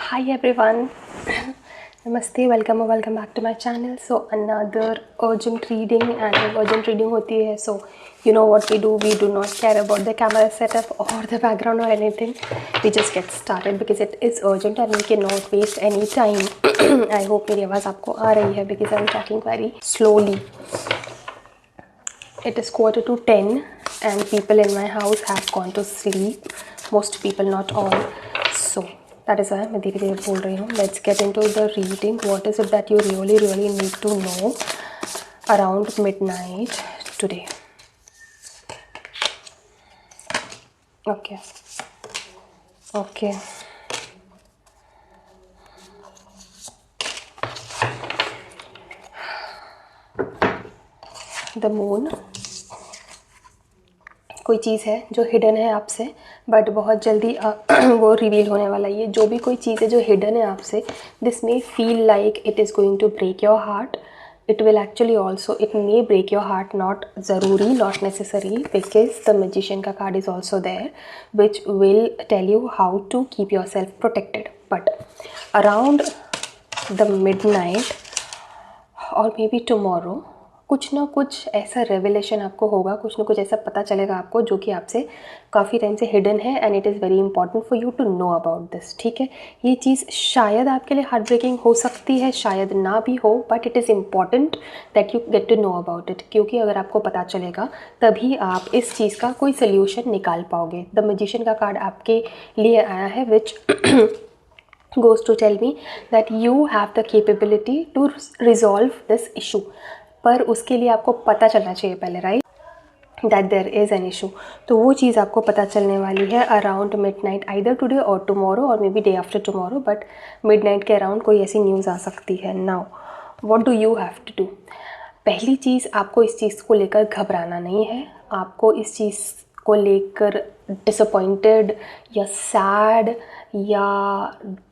Hi everyone. Namaste, welcome or welcome back to my channel. So another urgent reading, and urgent reading होती है. So you know what we do. We do not care about the camera setup or the background or anything. We just get started because it is urgent and we cannot waste any time. I hope मेरी आवाज़ आपको आ रही है because I'm talking very slowly. It is 9:45 and people in my house have gone to sleep. Most people, not all. So that is why मैं धीरे धीरे बोल रही हूँ. Let's get into the reading. What is it that you really need to know around midnight today? Okay. The moon कोई चीज़ है जो hidden है आपसे, बट बहुत जल्दी वो रिवील होने वाला है. ये जो भी कोई चीज़ है जो हिडन है आपसे, this may feel like it is going to break your heart. It will actually also, it may break your heart, not ज़रूरी, not necessary, because the magician का card is also there which will tell you how to keep yourself protected. But around the midnight और may be tomorrow कुछ ना कुछ ऐसा revelation आपको होगा, कुछ ना कुछ ऐसा पता चलेगा आपको जो कि आपसे काफ़ी टाइम से हिडन है, and it is very important for you to know about this. ठीक है, ये चीज़ शायद आपके लिए हार्ट ब्रेकिंग हो सकती है, शायद ना भी हो, but it is important that you get to know about it, क्योंकि अगर आपको पता चलेगा तभी आप इस चीज़ का कोई सोल्यूशन निकाल पाओगे. द मैजिशियन का कार्ड आपके लिए आया है विच goes to tell me that you have the capability to resolve this issue. पर उसके लिए आपको पता चलना चाहिए पहले, right, that there is an issue. तो वो चीज़ आपको पता चलने वाली है around midnight, either today or tomorrow or may be day after tomorrow, but midnight के अराउंड कोई ऐसी न्यूज़ आ सकती है. Now what do you have to do? पहली चीज़, आपको इस चीज़ को लेकर घबराना नहीं है. आपको इस चीज़ को लेकर डिसअपॉइंटेड या सैड या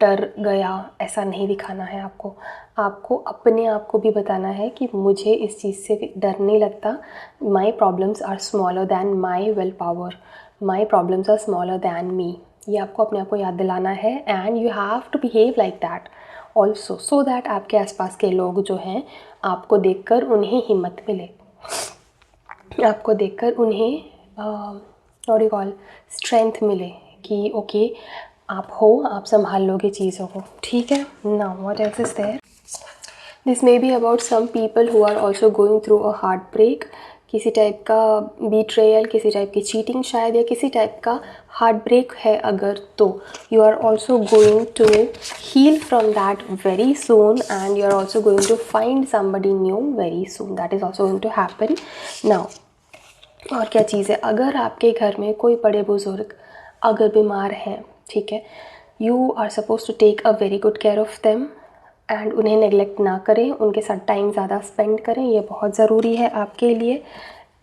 डर गया ऐसा नहीं दिखाना है. आपको अपने आप को भी बताना है कि मुझे इस चीज़ से डर नहीं लगता. My problems are smaller than my will power, my problems are smaller than me. ये आपको अपने आप को याद दिलाना है, and you have to behave like that also, so that आपके आसपास के लोग जो हैं आपको देखकर उन्हें हिम्मत मिले, आपको देखकर उन्हें व्हाट यू कॉल स्ट्रेंथ मिले कि ओके आप हो, आप संभाल लोगे चीज़ों को. ठीक है. Now what else is there? This may be about some people who are also going through a heartbreak. किसी टाइप का बीट्रेयल, किसी टाइप की चीटिंग शायद, या किसी टाइप का हार्ट ब्रेक है अगर, तो you are also going to heal from that very soon, and you are also going to find somebody new very soon. That is also going to happen. Now और क्या चीज़ है, अगर आपके घर में कोई बड़े बुज़ुर्ग अगर बीमार हैं, ठीक है, you are suppose to take a very good care of them, and उन्हें नेगलेक्ट ना करें, उनके साथ टाइम ज़्यादा स्पेंड करें, ये बहुत ज़रूरी है आपके लिए,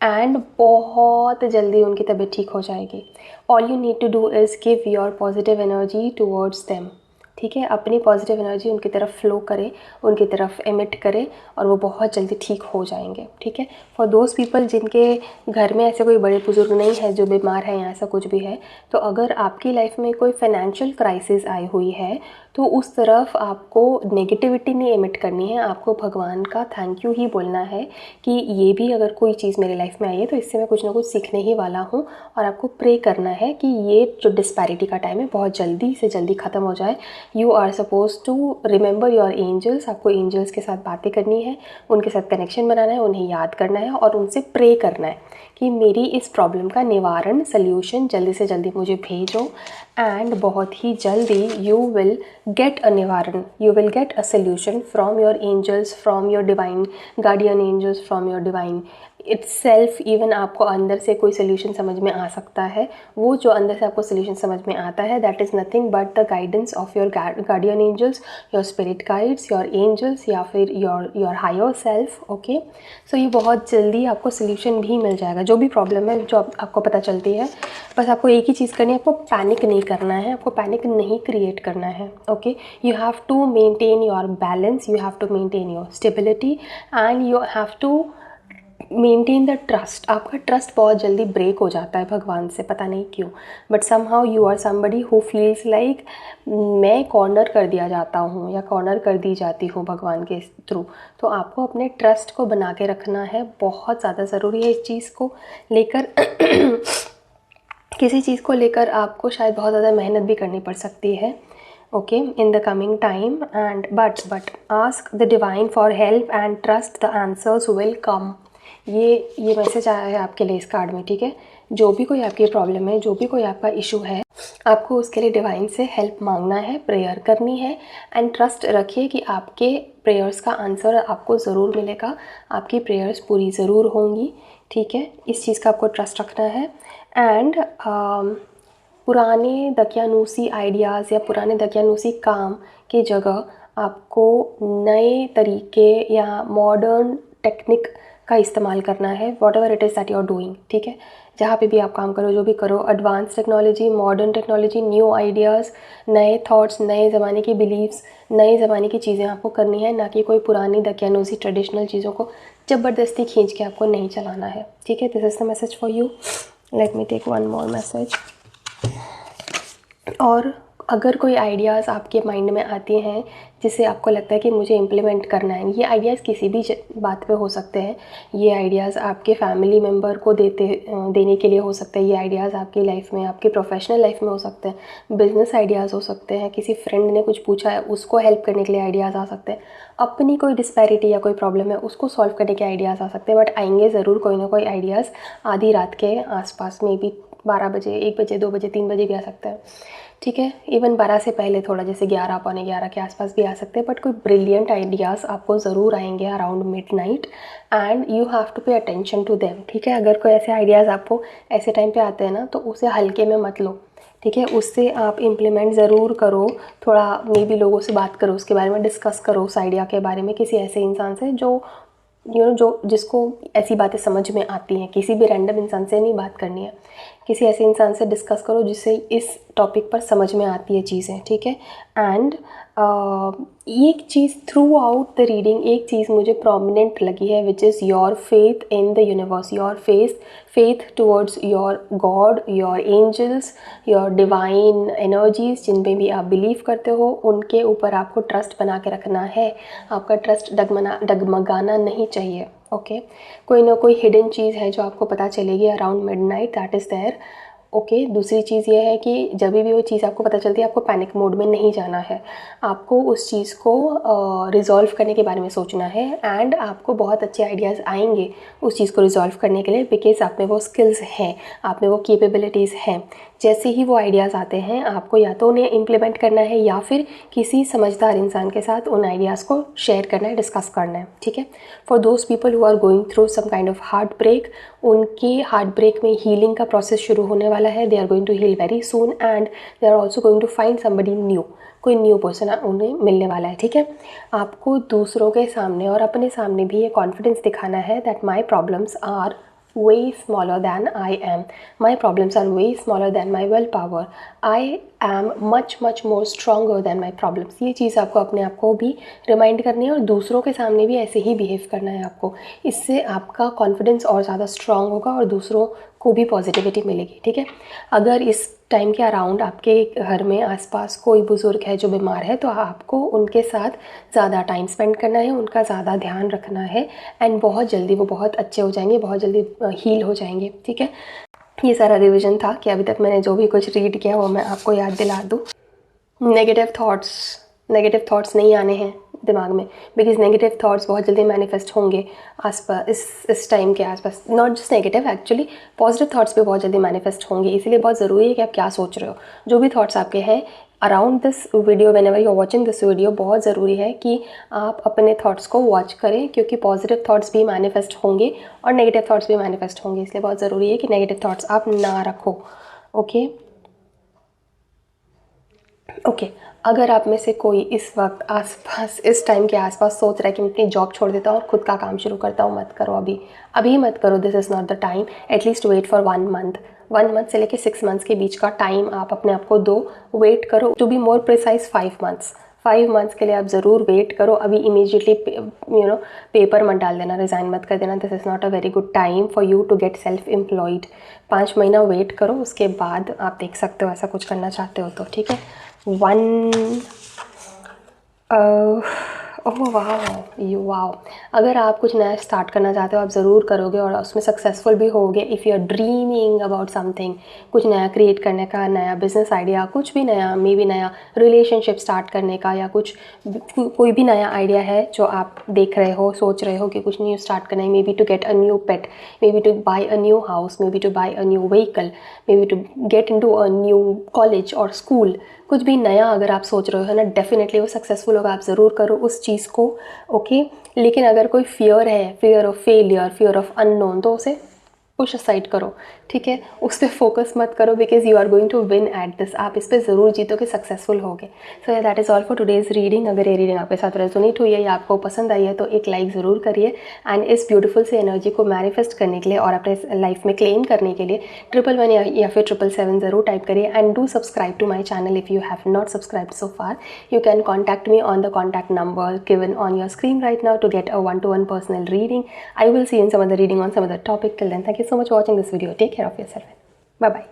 एंड बहुत जल्दी उनकी तबीयत ठीक हो जाएगी. All you need to do is give your positive energy towards them. ठीक है, अपनी पॉजिटिव एनर्जी उनकी तरफ फ्लो करें, उनकी तरफ एमिट करें, और वो बहुत जल्दी ठीक हो जाएंगे. ठीक है. फॉर दोज पीपल जिनके घर में ऐसे कोई बड़े बुजुर्ग नहीं है जो बीमार है या ऐसा कुछ भी है, तो अगर आपकी लाइफ में कोई फाइनेंशियल क्राइसिस आई हुई है तो उस तरफ आपको नेगेटिविटी नहीं एमिट करनी है. आपको भगवान का थैंक यू ही बोलना है कि ये भी अगर कोई चीज़ मेरी लाइफ में आई है तो इससे मैं कुछ ना कुछ सीखने ही वाला हूँ, और आपको प्रे करना है कि ये जो डिस्पैरिटी का टाइम है बहुत जल्दी से जल्दी ख़त्म हो जाए. You are suppose to remember your angels. आपको एंजल्स के साथ बातें करनी है, उनके साथ कनेक्शन बनाना है, उन्हें याद करना है और उनसे प्रे करना है कि मेरी इस प्रॉब्लम का निवारण, सल्यूशन जल्दी से जल्दी मुझे भेजो, एंड बहुत ही जल्दी यू विल गेट अ निवारण, you will get a solution from your angels, from your divine guardian angels, from your divine itself. Even आपको अंदर से कोई सोल्यूशन समझ में आ सकता है. वो जो अंदर से आपको सोल्यूशन समझ में आता है, that is nothing but the guidance of your guardian angels, your spirit guides, your angels, या फिर your higher self. Okay, so ये बहुत जल्दी आपको सोल्यूशन भी मिल जाएगा. जो भी प्रॉब्लम है जो आपको पता चलती है, बस आपको एक ही चीज़ करनी है, आपको पैनिक नहीं करना है, आपको पैनिक नहीं क्रिएट करना है. Okay, you have to maintain your balance, you have to maintain your stability, and you have to maintain the trust. आपका ट्रस्ट बहुत जल्दी ब्रेक हो जाता है भगवान से, पता नहीं क्यों, but somehow you are somebody who feels like मैं कॉर्नर कर दिया जाता हूँ या कॉर्नर कर दी जाती हूँ भगवान के थ्रू। तो आपको अपने ट्रस्ट को बना के रखना है, बहुत ज़्यादा ज़रूरी है इस चीज़ को लेकर। किसी चीज़ को लेकर आपको शायद बहुत ज़्यादा मेहनत भी करनी पड़ सकती है, okay, in the coming time, and but ask the divine for help and trust the answers will come. ये मैसेज आया है आपके लिए इस कार्ड में, ठीक है। जो भी कोई आपकी प्रॉब्लम है, जो भी कोई आपका इशू है, आपको उसके लिए डिवाइन से हेल्प मांगना है, प्रेयर करनी है, एंड ट्रस्ट रखिए कि आपके प्रेयर्स का आंसर आपको ज़रूर मिलेगा, आपकी प्रेयर्स पूरी ज़रूर होंगी, ठीक है। इस चीज़ का आपको ट्रस्ट रखना है। एंड पुराने दकियानूसी आइडियाज़ या पुराने दकियानूसी काम की जगह आपको नए तरीके या मॉडर्न टेक्निक का इस्तेमाल करना है, whatever it is that you are doing, ठीक है। जहाँ पे भी आप काम करो, जो भी करो, advance technology, modern technology, new ideas, नए थॉट्स, नए ज़माने की बिलीव्स, नए ज़माने की चीज़ें आपको करनी है, ना कि कोई पुरानी दकियानूसी ट्रेडिशनल चीज़ों को ज़बरदस्ती खींच के आपको नहीं चलाना है, ठीक है। This is the message for you. Let me take one more message. और अगर कोई आइडियाज़ आपके माइंड में आती हैं जिसे आपको लगता है कि मुझे इम्प्लीमेंट करना है, ये आइडियाज़ किसी भी बात पे हो सकते हैं। ये आइडियाज़ आपके फैमिली मेम्बर को देने के लिए हो सकते हैं, ये आइडियाज़ आपकी लाइफ में, आपकी प्रोफेशनल लाइफ में हो सकते हैं, बिजनेस आइडियाज़ हो सकते हैं, किसी फ्रेंड ने कुछ पूछा है उसको हेल्प करने के लिए आइडियाज़ आ सकते हैं, अपनी कोई डिस्पैरिटी या कोई प्रॉब्लम है उसको सॉल्व करने के आइडियाज़ आ सकते हैं। बट आएंगे ज़रूर कोई ना कोई आइडियाज़ आधी रात के आसपास, में भी 12 बजे, 1 बजे, 2 बजे, 3 बजे भी आ सकता है, ठीक है। इवन 12 से पहले थोड़ा, जैसे 11, पौने 11 के आसपास भी आ सकते हैं, बट कोई ब्रिलियंट आइडियाज़ आपको ज़रूर आएंगे around midnight, and you have to pay attention to them, ठीक है। अगर कोई ऐसे आइडियाज़ आपको ऐसे टाइम पे आते हैं ना, तो उसे हल्के में मत लो, ठीक है। उससे आप इम्प्लीमेंट ज़रूर करो, थोड़ा मे बी लोगों से बात करो, उसके बारे में डिस्कस करो, उस आइडिया के बारे में किसी ऐसे इंसान से जो जो जिसको ऐसी बातें समझ में आती हैं। किसी भी रैंडम इंसान से नहीं बात करनी है, किसी ऐसे इंसान से डिस्कस करो जिससे इस टॉपिक पर समझ में आती है चीज़ें, ठीक है। एंड एक चीज़ थ्रू आउट द रीडिंग, एक चीज़ मुझे प्रोमिनेंट लगी है, which is your faith in the universe, your faith towards your god, your angels, your divine energies, जिन पे भी आप बिलीव करते हो, उनके ऊपर आपको ट्रस्ट बना के रखना है। आपका ट्रस्ट डगमगाना नहीं चाहिए, ओके। कोई ना कोई हिडन चीज़ है जो आपको पता चलेगी around midnight, that is there, okay. दूसरी चीज़ ये है कि जब भी वो चीज़ आपको पता चलती है, आपको पैनिक मोड में नहीं जाना है, आपको उस चीज़ को रिज़ॉल्व करने के बारे में सोचना है, एंड आपको बहुत अच्छे आइडियाज़ आएंगे उस चीज़ को रिज़ॉल्व करने के लिए, बिकॉज आप में वो स्किल्स हैं, आप में वो कैपेबिलिटीज़ हैं। जैसे ही वो आइडियाज़ आते हैं, आपको या तो उन्हें इम्प्लीमेंट करना है या फिर किसी समझदार इंसान के साथ उन आइडियाज़ को शेयर करना है, डिस्कस करना है, ठीक है। For those people who are going through some kind of heartbreak, उनके हार्ट ब्रेक में हीलिंग का प्रोसेस शुरू होने वाला है। They are going to heal very soon, and they are also going to find somebody new, कोई new person उन्हें मिलने वाला है, ठीक है। आपको दूसरों के सामने और अपने सामने भी ये कॉन्फिडेंस दिखाना है that my problems are way smaller than I am. My problems are way smaller than my willpower. I am much more stronger than my problems. ये चीज़ आपको अपने आप को भी रिमाइंड करनी है और दूसरों के सामने भी ऐसे ही बिहेव करना है आपको। इससे आपका कॉन्फिडेंस और ज़्यादा स्ट्रांग होगा और दूसरों को भी पॉजिटिविटी मिलेगी, ठीक है। अगर इस टाइम के अराउंड आपके घर में आसपास कोई बुज़ुर्ग है जो बीमार है, तो आपको उनके साथ ज़्यादा टाइम स्पेंड करना है, उनका ज़्यादा ध्यान रखना है, एंड बहुत जल्दी वो बहुत अच्छे हो जाएंगे, बहुत जल्दी हील हो जाएंगे, ठीक है। ये सारा रिवीजन था कि अभी तक मैंने जो भी कुछ रीड किया वो मैं आपको याद दिला दूँ। नेगेटिव थॉट्स नहीं आने हैं दिमाग में, बिकॉज नेगेटिव थॉट्स बहुत जल्दी मैनिफेस्ट होंगे आसपास, इस टाइम के आसपास। Not just negative, actually positive thoughts भी बहुत जल्दी मैनिफेस्ट होंगे। इसीलिए बहुत ज़रूरी है कि आप क्या सोच रहे हो। जो भी थॉट्स आपके हैं around this video, whenever you are watching this video, बहुत ज़रूरी है कि आप अपने थॉट्स को वॉच करें, क्योंकि पॉजिटिव थॉट्स भी मैनिफेस्ट होंगे और नेगेटिव थॉट्स भी मैनिफेस्ट होंगे। इसलिए बहुत ज़रूरी है कि नेगेटिव थॉट्स आप ना रखो, ओके। अगर आप में से कोई इस वक्त आसपास, इस टाइम के आसपास सोच रहा है कि मैं अपनी जॉब छोड़ देता हूँ और खुद का काम शुरू करता हूँ, मत करो, अभी मत करो। This is not the time. At least wait for 1 month से लेकर 6 मंथ्स के बीच का टाइम आप अपने आप को दो। वेट करो, to be more precise 5 months. 5 months के लिए आप ज़रूर वेट करो। अभी इमीजिएटली पेपर मत डाल देना, रिज़ाइन मत कर देना। This is not a very good time for you to get self employed. 5 महीना वेट करो, उसके बाद आप देख सकते हो ऐसा कुछ करना चाहते हो तो, ठीक है। ओह वाह, अगर आप कुछ नया स्टार्ट करना चाहते हो आप ज़रूर करोगे और उसमें सक्सेसफुल भी होगे। If you are dreaming about something, कुछ नया क्रिएट करने का, नया बिजनेस आइडिया, कुछ भी नया, मे बी नया रिलेशनशिप स्टार्ट करने का, या कुछ कोई भी नया आइडिया है जो आप देख रहे हो, सोच रहे हो कि कुछ न्यू स्टार्ट करना है, maybe to get a new pet, maybe to buy a new house, maybe to buy a new vehicle, maybe to get into a new college or school, कुछ भी नया अगर आप सोच रहे हो ना, definitely वो सक्सेसफुल होगा। आप ज़रूर करो उस चीज़ को, ओके। लेकिन अगर कोई फियर है, fear of failure, fear of unknown, तो उसे पुश असाइड करो, ठीक है। उस पर फोकस मत करो, because you are going to win at this. आप इस पर ज़रूर जीतोगे, सक्सेसफुल होगे। So that is all for today's reading. अगर ये रीडिंग आपके साथ रेजोनेट हुई है या आपको पसंद आई है तो एक लाइक ज़रूर करिए। एंड इस ब्यूटीफुल से एनर्जी को मैनिफेस्ट करने के लिए और अपने लाइफ में क्लेम करने के लिए 111 या फिर 777 ज़रूर टाइप करिए। And do subscribe to my channel if you have not subscribed so far. You can contact me on the contact number given on your screen right now to get a one-to-one personal reading. I will see you in some other reading on some other topic. Till then, thank you so much for watching this video. Take care of yourself. Bye bye.